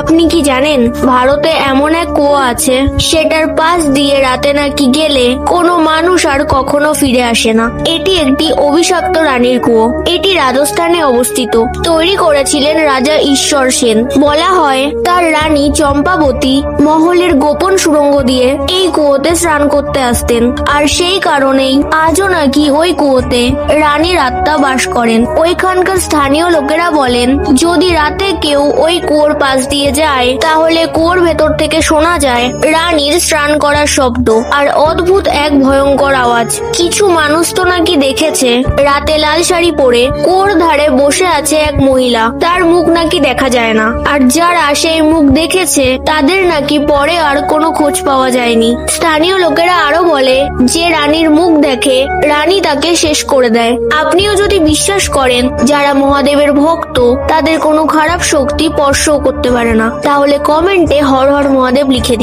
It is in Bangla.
আপনি কি জানেন ভারতে এমন এক কুয়ো আছে, সেটার পাশ দিয়ে রাতে নাকি গেলে কোনো মানুষ আর কখনো ফিরে আসে না। এটি একটি অভিশপ্ত রানীর কুয়ো। এটি রাজস্থানে অবস্থিত। তৈরি করেছিলেন রাজা ঈশ্বর সেন। বলা হয় তার রানী চম্পাবতী মহলের গোপন সুড়ঙ্গ দিয়ে এই কুয়োতে স্নান করতে আসতেন, আর সেই কারণেই আজও নাকি ওই কুয়োতে রানীর আত্মা বাস করেন। ওইখানকার স্থানীয় লোকেরা বলেন, যদি রাতে কেউ ওই কুয়োর পাশ দিয়ে যায় তাহলে কুয়োর ভেতর থেকে শোনা যায় রানীর স্নান করার শব্দ আর অদ্ভুত এক ভয়ঙ্কর আওয়াজ। কিছু মানুষ তো নাকি দেখেছে রাতে লাল শাড়ি পরে কুয়োর ধারে বসে আছে এক মহিলা, তার মুখ নাকি দেখা যায় না। আর যারা সেই মুখ দেখেছে তাদের নাকি পরে আর কোনো খোঁজ পাওয়া যায়নি। স্থানীয় লোকেরা আরো বলে যে রানীর মুখ দেখে রানী তাকে শেষ করে দেয়। আপনিও যদি বিশ্বাস করেন যারা মহাদেবের ভক্ত তাদের কোনো খারাপ শক্তি স্পর্শও করতে পারে না, তাহলে কমেন্টে হর হর মহাদেব লিখে দিন।